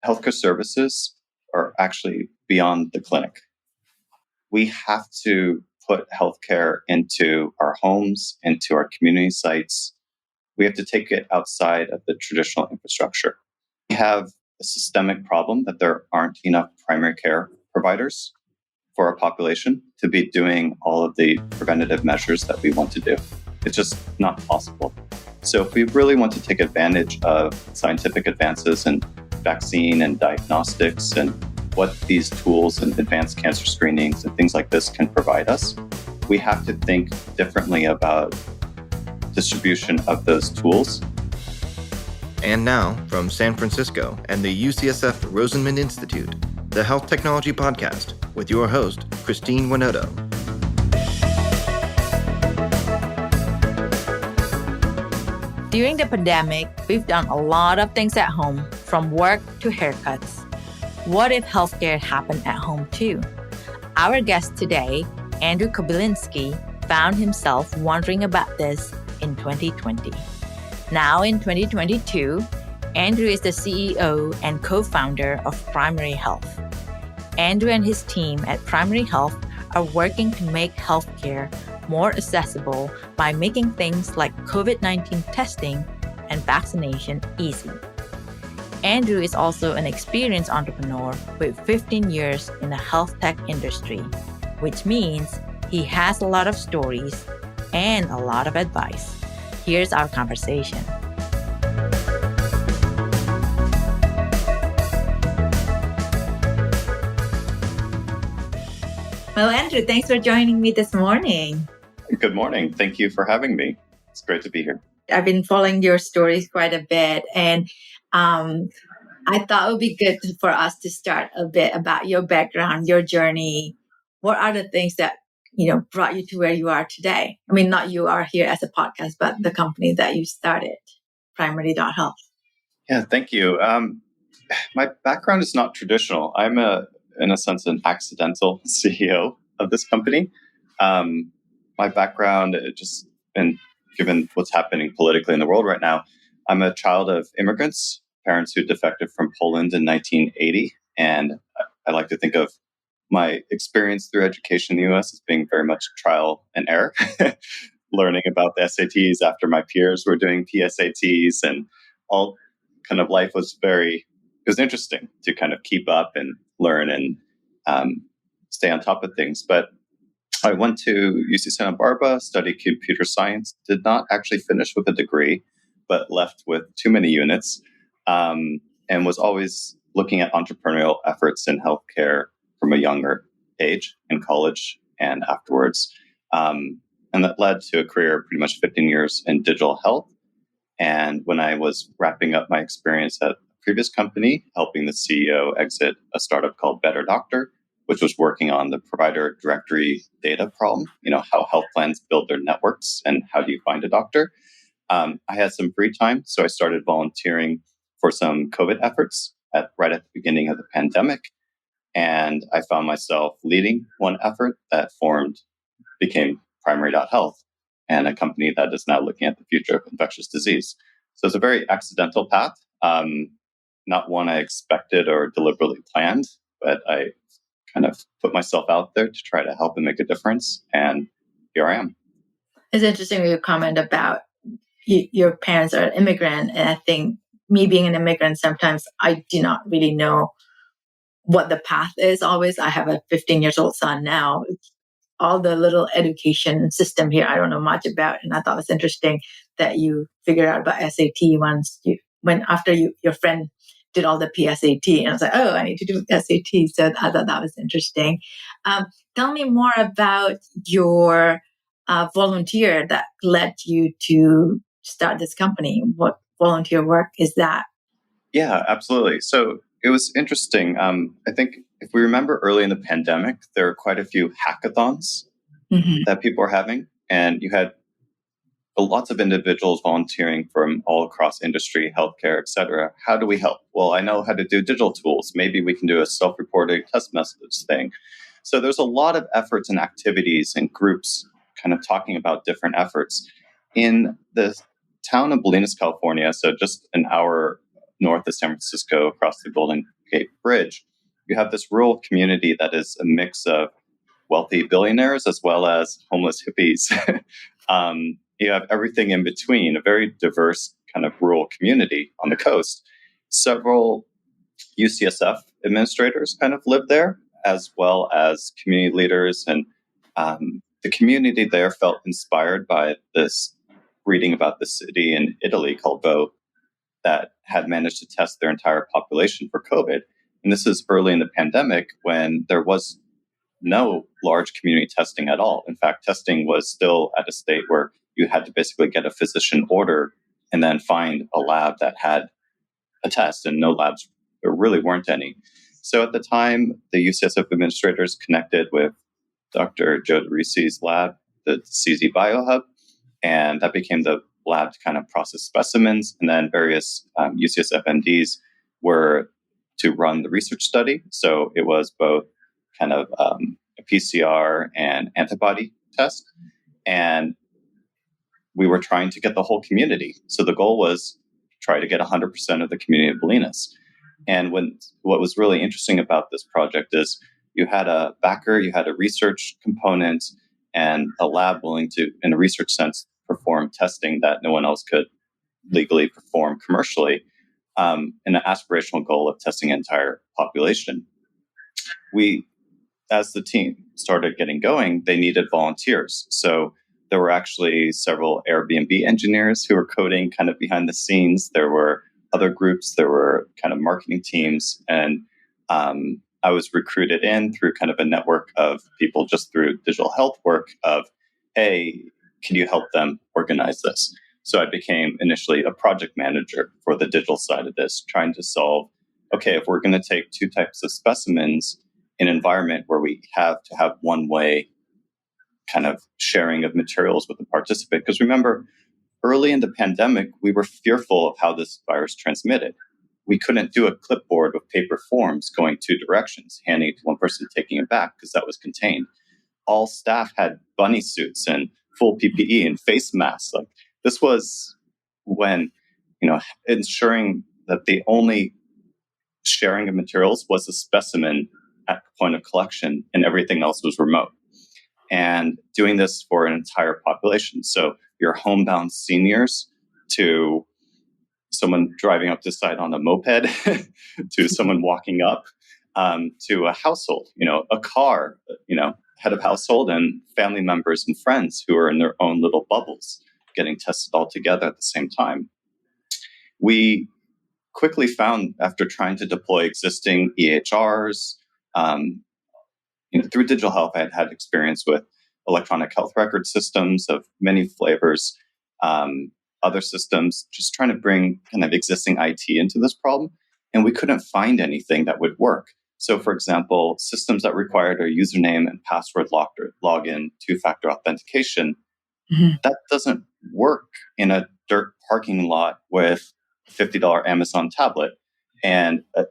healthcare services are actually beyond the clinic. We have to put healthcare into our homes, into our community sites. We have to take it outside of the traditional infrastructure. We have a systemic problem that there aren't enough primary care providers for our population to be doing all of the preventative measures that we want to do. It's just not possible. So if we really want to take advantage of scientific advances in vaccine and diagnostics and what these tools and advanced cancer screenings and things like this can provide us, we have to think differently about distribution of those tools. And now, from San Francisco and the UCSF Rosenman Institute, the Health Technology Podcast with your host, Christine Winoto. During the pandemic, we've done a lot of things at home, from work to haircuts. What if healthcare happened at home too? Our guest today, Andrew Kobylinski, found himself wondering about this in 2020. Now in 2022, Andrew is the CEO and co-founder of Primary Health. Andrew and his team at Primary Health are working to make healthcare more accessible by making things like COVID-19 testing and vaccination easy. Andrew is also an experienced entrepreneur with 15 years in the health tech industry, which means he has a lot of stories and a lot of advice. Here's our conversation. Well, Andrew, thanks for joining me this morning. Good morning. Thank you for having me. It's great to be here. I've been following your stories quite a bit, and I thought it would be good for us to start a bit about your background, your journey. What are the things that brought you to where you are today? I mean, not you are here as a podcast, but the company that you started, Primary.Health. Yeah, thank you. My background is not traditional. I'm in a sense, an accidental CEO of this company. My background, and given what's happening politically in the world right now, I'm a child of immigrants, parents who defected from Poland in 1980. And I like to think of my experience through education in the US as being very much trial and error, learning about the SATs after my peers were doing PSATs, and all kind of life was it was interesting to kind of keep up and learn and stay on top of things. But I went to UC Santa Barbara, studied computer science, did not actually finish with a degree, but left with too many units, and was always looking at entrepreneurial efforts in healthcare from a younger age in college and afterwards. And that led to a career pretty much 15 years in digital health. And when I was wrapping up my experience at a previous company, helping the CEO exit a startup called Better Doctor, which was working on the provider directory data problem, how health plans build their networks and how do you find a doctor. I had some free time, so I started volunteering for some COVID efforts right at the beginning of the pandemic. And I found myself leading one effort that became Primary.Health, and a company that is now looking at the future of infectious disease. So it's a very accidental path, not one I expected or deliberately planned, but I kind of put myself out there to try to help and make a difference. And here I am. It's interesting when you comment about your parents are an immigrant. And I think me being an immigrant, sometimes I do not really know what the path is always. I have a 15-year-old son now. All the little education system here, I don't know much about. And I thought it was interesting that you figured out about SAT after your friend did all the PSAT. And I was like, oh, I need to do SAT. So I thought that was interesting. Tell me more about your volunteer that led you to start this company. What volunteer work is that? Yeah, absolutely. So it was interesting. I think if we remember early in the pandemic, there were quite a few hackathons that people were having. And you had lots of individuals volunteering from all across industry, healthcare, et cetera. How do we help? Well, I know how to do digital tools. Maybe we can do a self-reported test message thing. So there's a lot of efforts and activities and groups kind of talking about different efforts. In the town of Bolinas, California, so just an hour north of San Francisco, across the Golden Gate Bridge, you have this rural community that is a mix of wealthy billionaires as well as homeless hippies. You have everything in between, a very diverse kind of rural community on the coast. Several UCSF administrators kind of live there, as well as community leaders. And the community there felt inspired by this reading about the city in Italy called Bo that had managed to test their entire population for COVID. And this is early in the pandemic when there was no large community testing at all. In fact, testing was still at a state where you had to basically get a physician order and then find a lab that had a test, and no labs, there really weren't any. So at the time, the UCSF administrators connected with Dr. Joe DeRisi's lab, the CZ BioHub, and that became the lab to kind of process specimens. And then various UCSF MDs were to run the research study. So it was both kind of a PCR and antibody test. And we were trying to get the whole community. So the goal was try to get 100% of the community of Bolinas. And what was really interesting about this project is you had a backer, you had a research component, and a lab willing to, in a research sense, perform testing that no one else could legally perform commercially, in an aspirational goal of testing the entire population. We, as the team started getting going, they needed volunteers. So there were actually several Airbnb engineers who were coding kind of behind the scenes. There were other groups, there were kind of marketing teams, and I was recruited in through kind of a network of people just through digital health work of, hey, can you help them organize this? So I became initially a project manager for the digital side of this, trying to solve, okay, if we're going to take two types of specimens in an environment where we have to have one-way kind of sharing of materials with the participant. Because remember, early in the pandemic, we were fearful of how this virus transmitted. We couldn't do a clipboard with paper forms going two directions, handing it to one person, taking it back, because that was contained. All staff had bunny suits and full PPE and face masks. Like, this was when, ensuring that the only sharing of materials was a specimen at the point of collection and everything else was remote. And doing this for an entire population. So your homebound seniors to someone driving up the site on a moped, to someone walking up, to a household, a car, head of household and family members and friends who are in their own little bubbles getting tested all together at the same time. We quickly found, after trying to deploy existing EHRs, through digital health, I had had experience with electronic health record systems of many flavors, other systems, just trying to bring kind of existing IT into this problem. And we couldn't find anything that would work. So, for example, systems that required a username and password login, two-factor authentication, that doesn't work in a dirt parking lot with a $50 Amazon tablet and a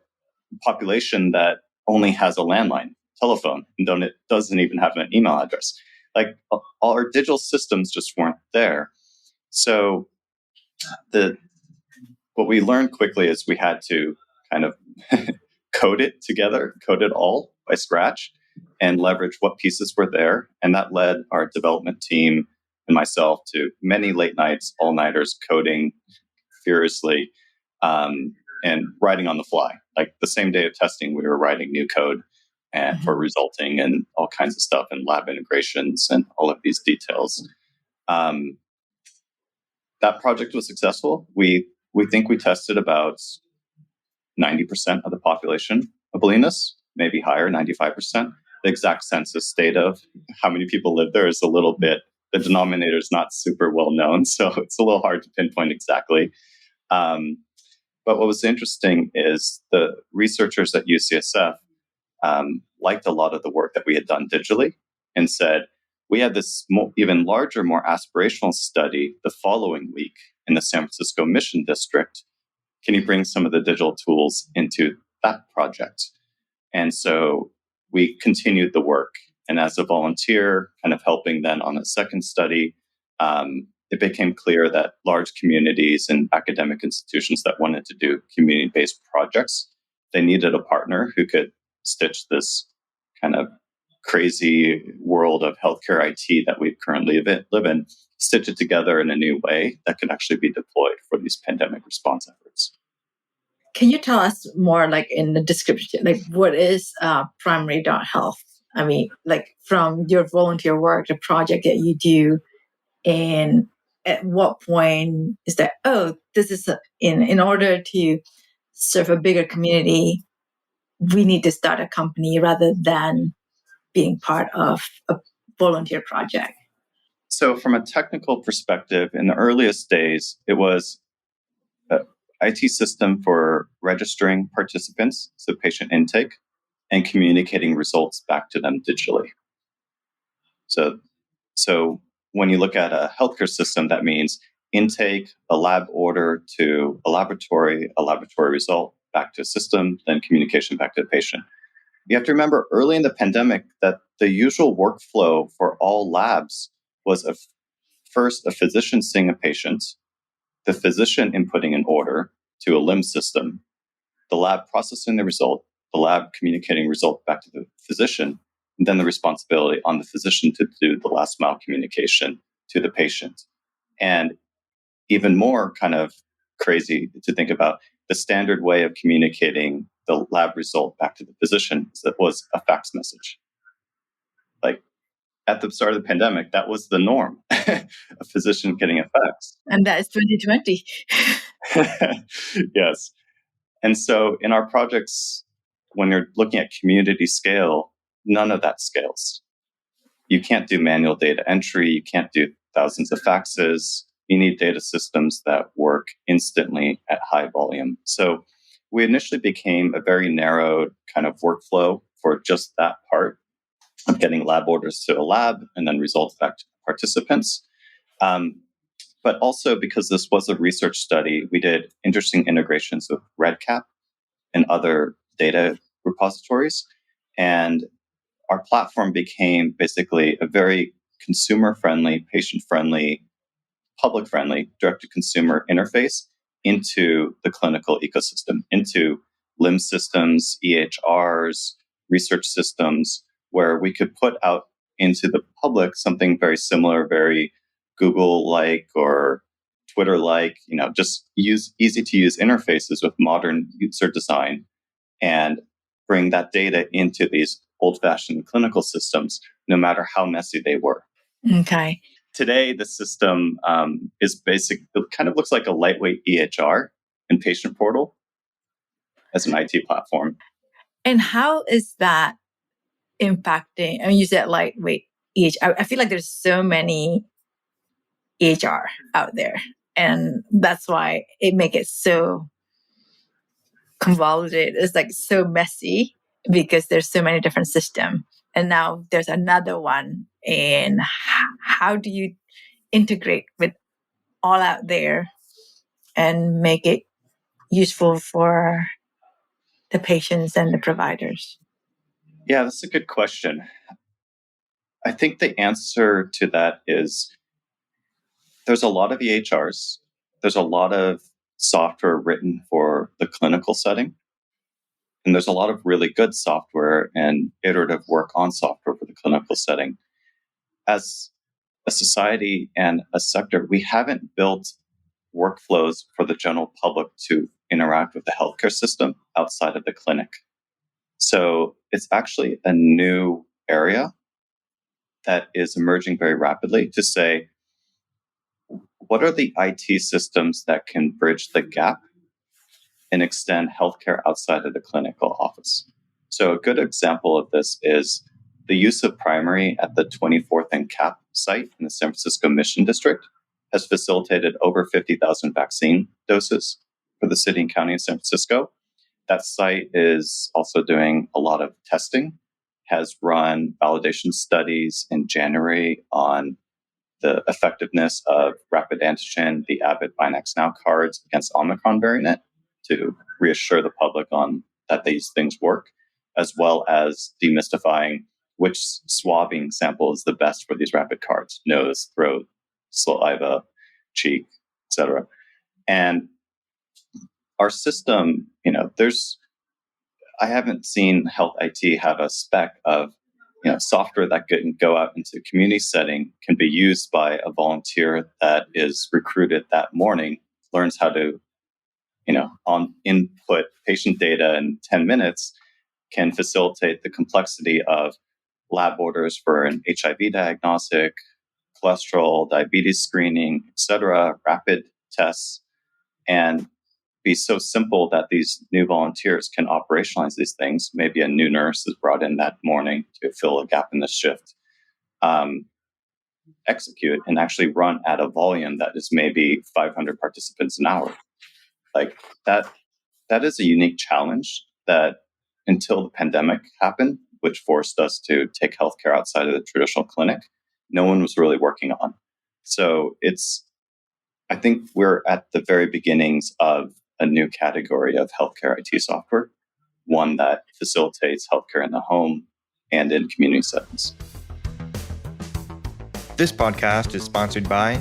population that only has a landline telephone and it doesn't even have an email address. Like, all our digital systems just weren't there. So what we learned quickly is we had to kind of code it all by scratch and leverage what pieces were there. And that led our development team and myself to many late nights, all-nighters, coding furiously, and writing on the fly. Like, the same day of testing, we were writing new code and for resulting and all kinds of stuff and lab integrations and all of these details. That project was successful. We think we tested about 90% of the population of Bolinas, maybe higher, 95%. The exact census data of how many people live there is a little bit, the denominator is not super well known, so it's a little hard to pinpoint exactly. But what was interesting is the researchers at UCSF liked a lot of the work that we had done digitally and said, we had this even larger, more aspirational study the following week in the San Francisco Mission District. Can you bring some of the digital tools into that project? And so we continued the work. And as a volunteer, kind of helping then on a second study, it became clear that large communities and academic institutions that wanted to do community-based projects, they needed a partner who could stitch this kind of crazy world of healthcare IT that we currently live in, stitch it together in a new way that could actually be deployed for these pandemic response efforts. Can you tell us more, like in the description, like what is primary.health? I mean, like from your volunteer work, the project that you do, and at what point is that, oh, this is in order to serve a bigger community, we need to start a company rather than being part of a volunteer project? So from a technical perspective, in the earliest days, it was an IT system for registering participants, so patient intake, and communicating results back to them digitally. So when you look at a healthcare system, that means intake, a lab order to a laboratory result back to a system, then communication back to the patient. You have to remember early in the pandemic that the usual workflow for all labs was first a physician seeing a patient, the physician inputting an order to a LIMS system, the lab processing the result, the lab communicating result back to the physician, and then the responsibility on the physician to do the last mile communication to the patient. And even more kind of crazy to think about, the standard way of communicating the lab result back to the physician was a fax message. Like at the start of the pandemic, that was the norm, a physician getting a fax. And that is 2020. Yes. And so in our projects, when you're looking at community scale, none of that scales. You can't do manual data entry. You can't do thousands of faxes. You need data systems that work instantly at high volume. So we initially became a very narrowed kind of workflow for just that part of getting lab orders to a lab and then results back to participants. But also because this was a research study, we did interesting integrations with REDCap and other data repositories. And our platform became basically a very consumer-friendly, patient-friendly, public-friendly, direct-to-consumer interface into the clinical ecosystem, into LIMS systems, EHRs, research systems, where we could put out into the public something very similar, very Google-like or Twitter-like, just use easy-to-use interfaces with modern user design and bring that data into these old-fashioned clinical systems, no matter how messy they were. Okay. Today, the system is basic. It kind of looks like a lightweight EHR and patient portal as an IT platform. And how is that impacting? I mean, you said lightweight EHR. I feel like there's so many EHR out there, and that's why it makes it so convoluted. It's like so messy because there's so many different systems, and now there's another one. And how do you integrate with all out there and make it useful for the patients and the providers? Yeah, that's a good question. I think the answer to that is there's a lot of EHRs. There's a lot of software written for the clinical setting. And there's a lot of really good software and iterative work on software for the clinical setting. As a society and a sector, we haven't built workflows for the general public to interact with the healthcare system outside of the clinic. So it's actually a new area that is emerging very rapidly to say, what are the IT systems that can bridge the gap and extend healthcare outside of the clinical office? So a good example of this is the use of primary at the 24th and CAP site in the San Francisco Mission District has facilitated over 50,000 vaccine doses for the city and county of San Francisco. That site is also doing a lot of testing, has run validation studies in January on the effectiveness of rapid antigen, the Abbott Binax Now cards against Omicron variant to reassure the public on that these things work, as well as demystifying which swabbing sample is the best for these rapid cards: nose, throat, saliva, cheek, etc. And our system, I haven't seen health IT have a spec of software that can go out into a community setting, can be used by a volunteer that is recruited that morning, learns how to, on input patient data in 10 minutes, can facilitate the complexity of lab orders for an HIV diagnostic, cholesterol, diabetes screening, etc., rapid tests, and be so simple that these new volunteers can operationalize these things. Maybe a new nurse is brought in that morning to fill a gap in the shift, execute and actually run at a volume that is maybe 500 participants an hour. Like that is a unique challenge that until the pandemic happened, which forced us to take healthcare outside of the traditional clinic, no one was really working on. So I think we're at the very beginnings of a new category of healthcare IT software, one that facilitates healthcare in the home and in community settings. This podcast is sponsored by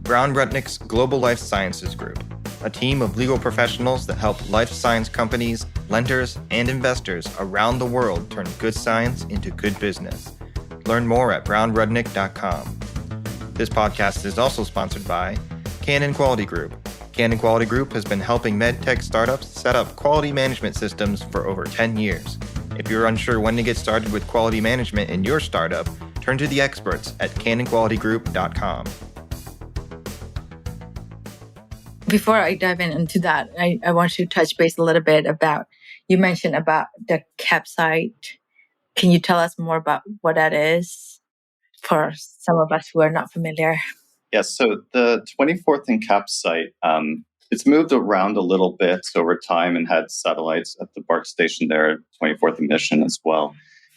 Brown Rudnick's Global Life Sciences Group, a team of legal professionals that help life science companies, lenders, and investors around the world turn good science into good business. Learn more at brownrudnick.com. This podcast is also sponsored by Canon Quality Group. Canon Quality Group has been helping medtech startups set up quality management systems for over 10 years. If you're unsure when to get started with quality management in your startup, turn to the experts at canonqualitygroup.com. Before I dive into that, I want to touch base a little bit about, you mentioned about the CAP site. Can you tell us more about what that is for some of us who are not familiar? Yes, so the 24th and CAP site, it's moved around a little bit over time and had satellites at the BART station there, 24th and Mission as well.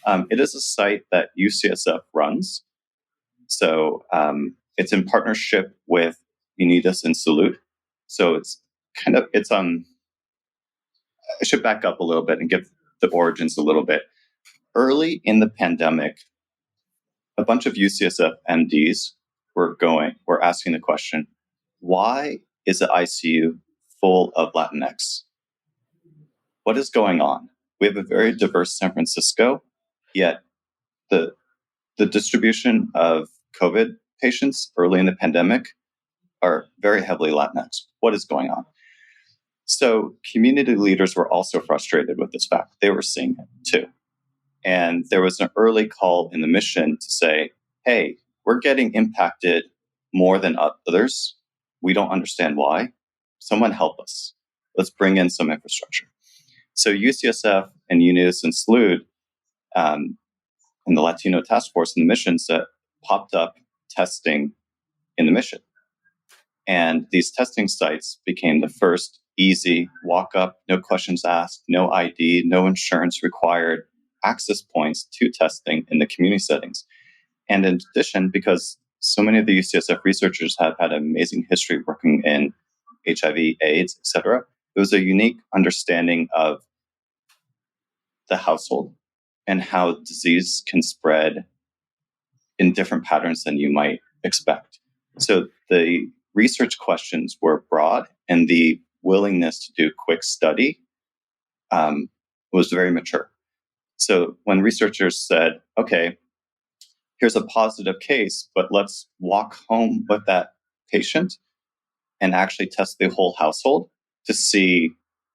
It is a site that UCSF runs. So it's in partnership with Unitas and Salute. So I should back up a little bit and give the origins a little bit. Early in the pandemic, a bunch of UCSF MDs were asking the question, why is the ICU full of Latinx? What is going on? We have a very diverse San Francisco, yet the distribution of COVID patients early in the pandemic are very heavily Latinx. What is going on? So community leaders were also frustrated with this fact. They were seeing it too. And there was an early call in the mission to say, hey, we're getting impacted more than others. We don't understand why. Someone help us. Let's bring in some infrastructure. So UCSF and Unitas and Salute and the Latino Task Force and the missions that popped up testing in the mission. And these testing sites became the first easy walk up, no questions asked, no ID, no insurance required access points to testing in the community settings. And in addition, because so many of the UCSF researchers have had an amazing history working in HIV, AIDS, etc., it was a unique understanding of the household and how disease can spread in different patterns than you might expect. So the research questions were broad, and the willingness to do quick study was very mature. So when researchers said, okay, here's a positive case, but let's walk home with that patient and actually test the whole household to see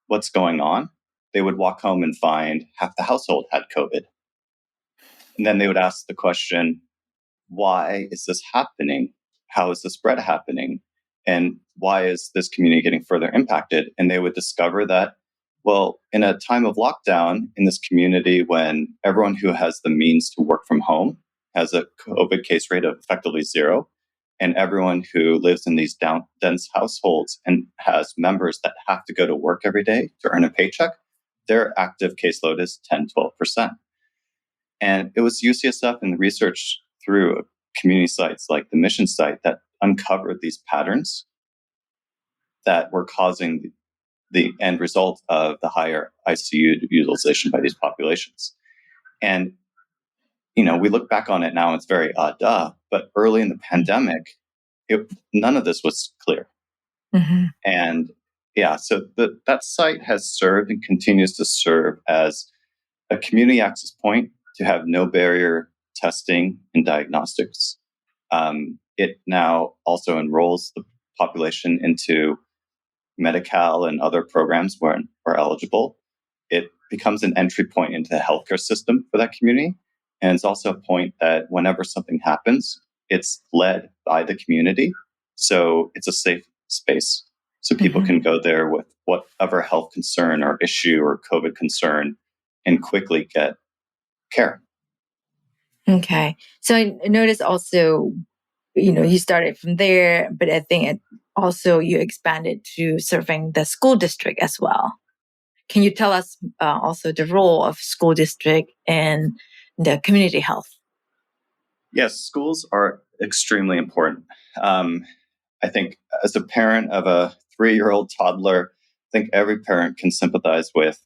what's going on, they would walk home and find half the household had COVID. And then they would ask the question, why is this happening? How is the spread happening? And why is this community getting further impacted? And they would discover that, well, in a time of lockdown in this community, when everyone who has the means to work from home has a COVID case rate of effectively zero, and everyone who lives in these dense households and has members that have to go to work every day to earn a paycheck, their active caseload is 10, 12%. And it was UCSF and the research through community sites like the Mission site that uncovered these patterns that were causing the end result of the higher ICU utilization by these populations. And, we look back on it now, it's very duh, but early in the pandemic, none of this was clear. Mm-hmm. And yeah, so that site has served and continues to serve as a community access point to have no barrier testing and diagnostics. It now also enrolls the population into Medi-Cal and other programs where we're eligible. It becomes an entry point into the healthcare system for that community. And it's also a point that whenever something happens, it's led by the community. So it's a safe space. So people can go there with whatever health concern or issue or COVID concern and quickly get care. Okay. So I noticed also, you started from there, but I think also you expanded to serving the school district as well. Can you tell us also the role of school district in the community health? Yes, schools are extremely important. I think as a parent of a 3-year-old toddler, I think every parent can sympathize with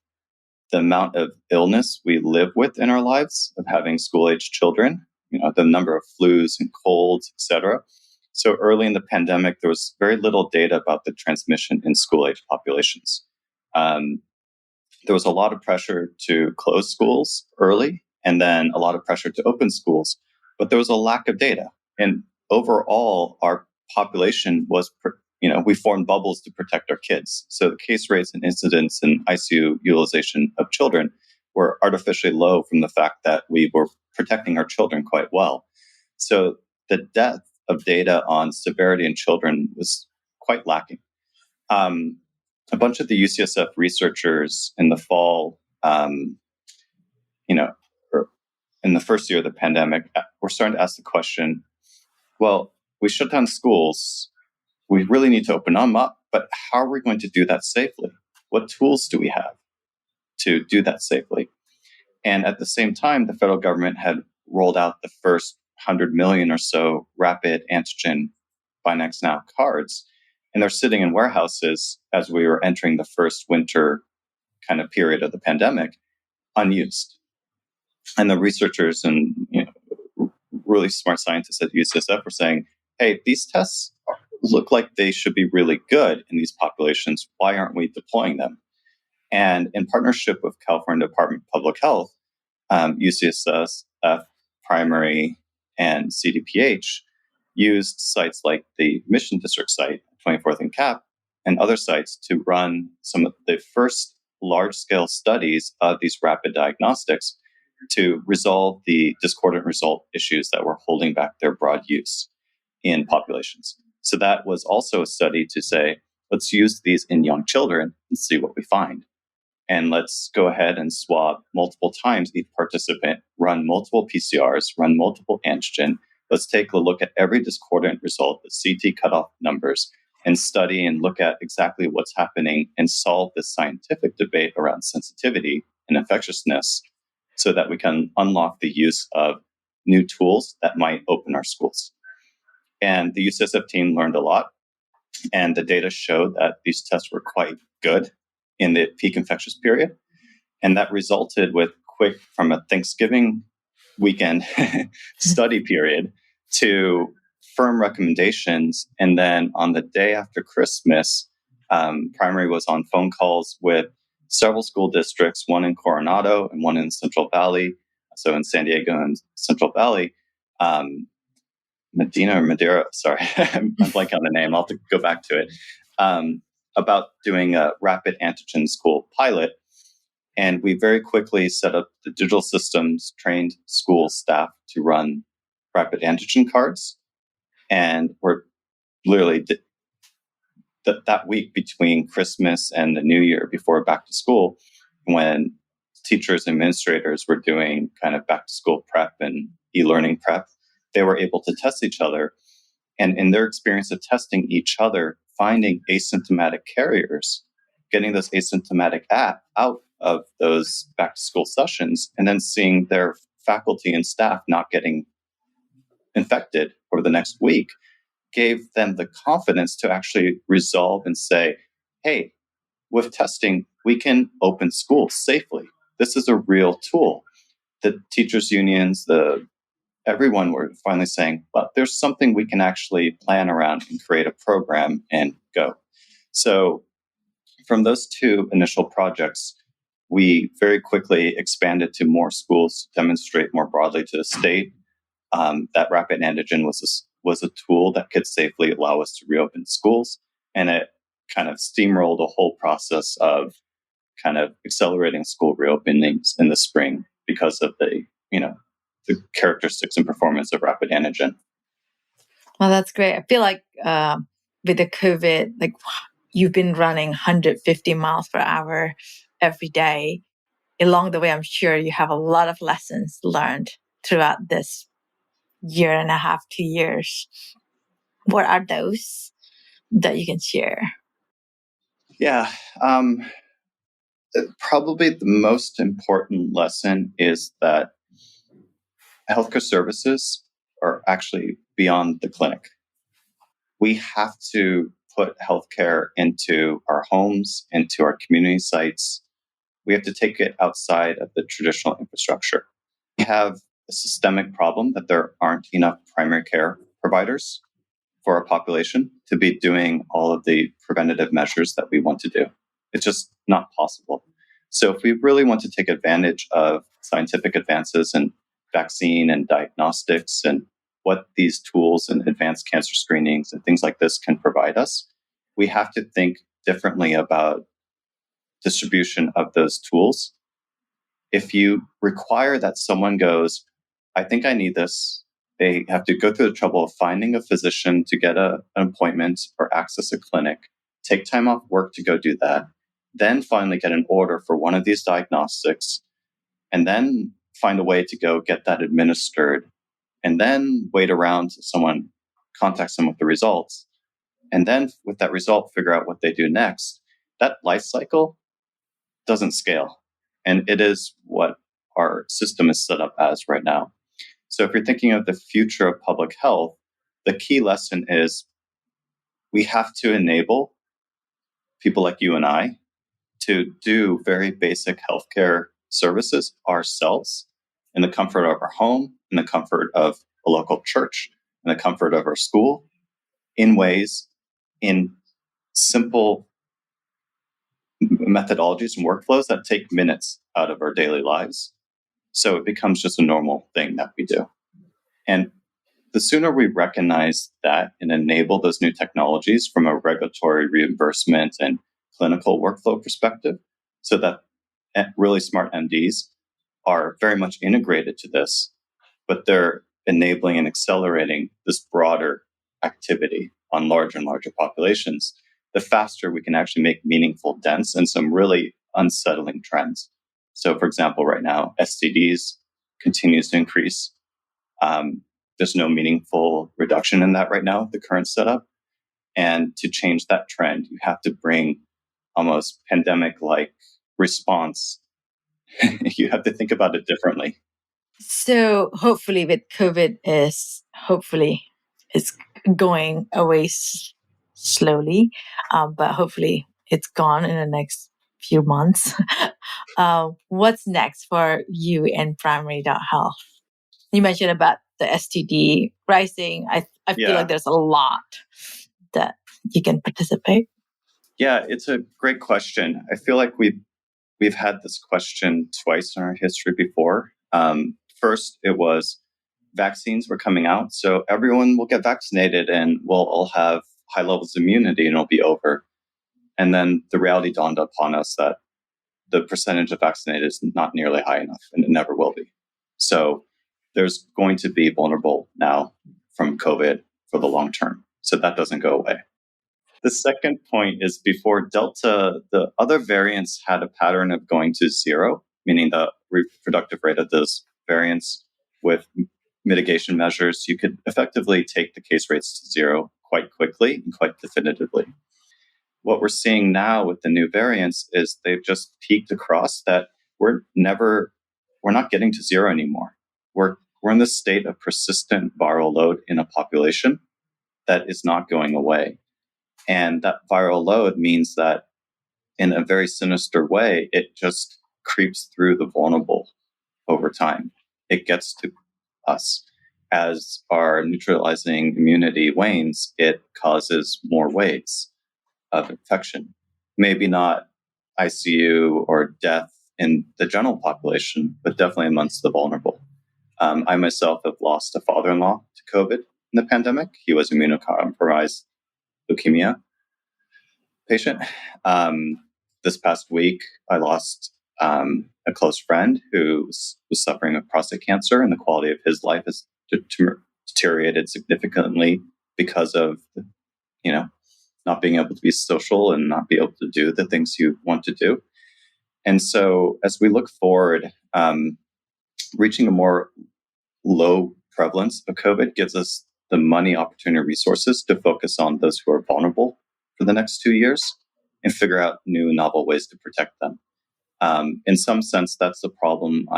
the amount of illness we live with in our lives of having school-age children, the number of flus and colds, etc. So early in the pandemic, there was very little data about the transmission in school-age populations. There was a lot of pressure to close schools early and then a lot of pressure to open schools, but there was a lack of data. And overall, our population was, we formed bubbles to protect our kids. So the case rates and incidents and ICU utilization of children were artificially low from the fact that we were protecting our children quite well. So the depth of data on severity in children was quite lacking. A bunch of the UCSF researchers in the fall, or in the first year of the pandemic, were starting to ask the question, well, we shut down schools. We really need to open them up, but how are we going to do that safely? What tools do we have to do that safely? And at the same time, the federal government had rolled out the first 100 million or so rapid antigen Buy Next Now cards. And they're sitting in warehouses as we were entering the first winter kind of period of the pandemic, unused. And the researchers and really smart scientists at UCSF were saying, hey, these tests look like they should be really good in these populations. Why aren't we deploying them? And in partnership with California Department of Public Health, UCSF, Primary, and CDPH used sites like the Mission District site, 24th and Cap, and other sites to run some of the first large-scale studies of these rapid diagnostics to resolve the discordant result issues that were holding back their broad use in populations. So that was also a study to say, let's use these in young children and see what we find. And let's go ahead and swab multiple times each participant, run multiple PCRs, run multiple antigen. Let's take a look at every discordant result, the CT cutoff numbers, and study and look at exactly what's happening and solve this scientific debate around sensitivity and infectiousness so that we can unlock the use of new tools that might open our schools. And the UCSF team learned a lot, and the data showed that these tests were quite good in the peak infectious period. And that resulted with quick, from a Thanksgiving weekend study period to firm recommendations. And then on the day after Christmas, Primary was on phone calls with several school districts, one in Coronado and one in Central Valley. So in San Diego and Central Valley, Madeira, sorry, I'm blanking on the name. I'll have to go back to it, about doing a rapid antigen school pilot. And we very quickly set up the digital systems, trained school staff to run rapid antigen cards. And we're literally that week between Christmas and the New Year before back to school, when teachers and administrators were doing kind of back to school prep and e-learning prep, they were able to test each other. And in their experience of testing each other, finding asymptomatic carriers, getting those asymptomatic out of those back to school sessions, and then seeing their faculty and staff not getting infected over the next week, gave them the confidence to actually resolve and say, hey, with testing, we can open schools safely. This is a real tool. The teachers' unions, the everyone were finally saying, well, there's something we can actually plan around and create a program and go. So from those two initial projects, we very quickly expanded to more schools to demonstrate more broadly to the state that rapid antigen was a tool that could safely allow us to reopen schools. And it kind of steamrolled the whole process of kind of accelerating school reopenings in the spring because of the characteristics and performance of rapid antigen. Well, that's great. I feel like with the COVID, like you've been running 150 miles per hour every day. Along the way, I'm sure you have a lot of lessons learned throughout this year and a half, 2 years. What are those that you can share? Yeah. Probably the most important lesson is that healthcare services are actually beyond the clinic. We have to put healthcare into our homes, into our community sites. We have to take it outside of the traditional infrastructure. We have a systemic problem that there aren't enough primary care providers for our population to be doing all of the preventative measures that we want to do. It's just not possible. So if we really want to take advantage of scientific advances in vaccine and diagnostics and what these tools and advanced cancer screenings and things like this can provide us, we have to think differently about distribution of those tools. If you require that someone goes, I think I need this, they have to go through the trouble of finding a physician to get an appointment or access a clinic, take time off work to go do that, then finally get an order for one of these diagnostics, and then find a way to go get that administered, and then wait around till someone contacts them with the results, and then with that result, figure out what they do next. That life cycle doesn't scale. And it is what our system is set up as right now. So if you're thinking of the future of public health, the key lesson is we have to enable people like you and I to do very basic healthcare services ourselves in the comfort of our home, in the comfort of a local church, in the comfort of our school, in ways, in simple methodologies and workflows that take minutes out of our daily lives. So it becomes just a normal thing that we do. And the sooner we recognize that and enable those new technologies from a regulatory reimbursement and clinical workflow perspective, so that really smart MDs are very much integrated to this, but they're enabling and accelerating this broader activity on larger and larger populations, the faster we can actually make meaningful dents in some really unsettling trends. So, for example, right now, STDs continues to increase. There's no meaningful reduction in that right now, the current setup. And to change that trend, you have to bring almost pandemic-like response. You have to think about it differently. So hopefully with COVID hopefully it's going away slowly, but hopefully it's gone in the next few months. What's next for you in primary.health? You mentioned about the STD rising. I feel like there's a lot that you can participate. Yeah, it's a great question. I feel like we've had this question twice in our history before. First, it was vaccines were coming out, so everyone will get vaccinated and we'll all have high levels of immunity and it'll be over. And then the reality dawned upon us that the percentage of vaccinated is not nearly high enough, and it never will be. So there's going to be vulnerable now from COVID for the long term. So that doesn't go away. The second point is before Delta, the other variants had a pattern of going to zero, meaning the reproductive rate of those variants with mitigation measures, you could effectively take the case rates to zero quite quickly and quite definitively. What we're seeing now with the new variants is they've just peaked across that we're not getting to zero anymore. We're in this state of persistent viral load in a population that is not going away. And that viral load means that in a very sinister way, it just creeps through the vulnerable over time. It gets to us. as our neutralizing immunity wanes, it causes more waves of infection. Maybe not ICU or death in the general population, but definitely amongst the vulnerable. I myself have lost a father-in-law to COVID in the pandemic. He was immunocompromised leukemia patient. This past week, I lost a close friend who was suffering of prostate cancer, and the quality of his life has deteriorated significantly because of, not being able to be social and not be able to do the things you want to do. And so as we look forward, reaching a more low prevalence of COVID gives us the money, opportunity, resources to focus on those who are vulnerable for the next 2 years and figure out new and novel ways to protect them. In some sense, that's the problem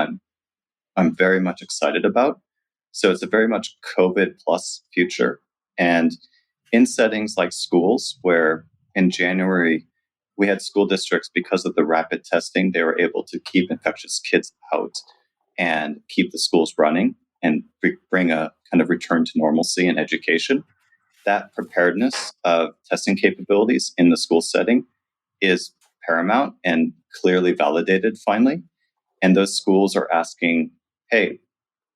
I'm very much excited about. So it's a very much COVID plus future. And in settings like schools, where in January, we had school districts, because of the rapid testing, they were able to keep infectious kids out and keep the schools running and bring a kind of return to normalcy in education. That preparedness of testing capabilities in the school setting is paramount and clearly validated finally. And those schools are asking, hey,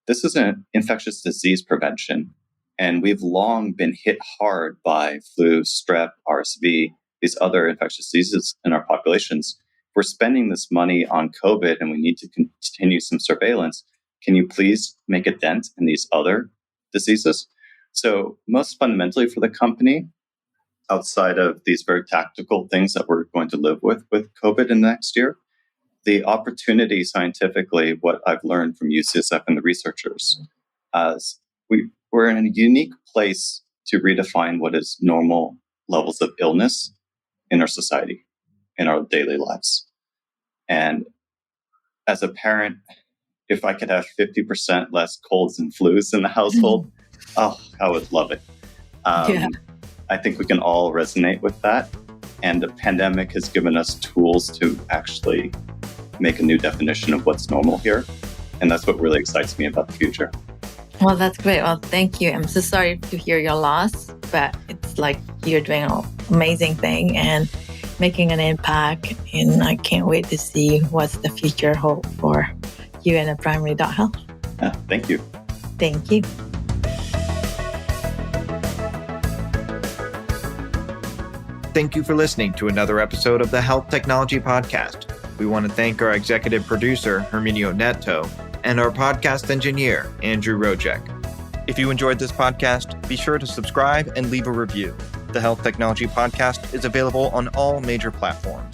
this is an infectious disease prevention. And we've long been hit hard by flu, strep, RSV, these other infectious diseases in our populations. We're spending this money on COVID and we need to continue some surveillance. Can you please make a dent in these other diseases? So most fundamentally for the company, outside of these very tactical things that we're going to live with COVID in the next year, the opportunity scientifically, what I've learned from UCSF and the researchers, we're in a unique place to redefine what is normal levels of illness in our society, in our daily lives. And as a parent, if I could have 50% less colds and flus in the household, I would love it. I think we can all resonate with that. And the pandemic has given us tools to actually make a new definition of what's normal here. And that's what really excites me about the future. Well, that's great. Well, thank you. I'm so sorry to hear your loss, but it's like you're doing an amazing thing and making an impact. And I can't wait to see what's the future hold for you and the Primary.Health. Thank you. Thank you. Thank you for listening to another episode of the Health Technology Podcast. We want to thank our executive producer, Herminio Neto, and our podcast engineer, Andrew Rojek. If you enjoyed this podcast, be sure to subscribe and leave a review. The Health Technology Podcast is available on all major platforms.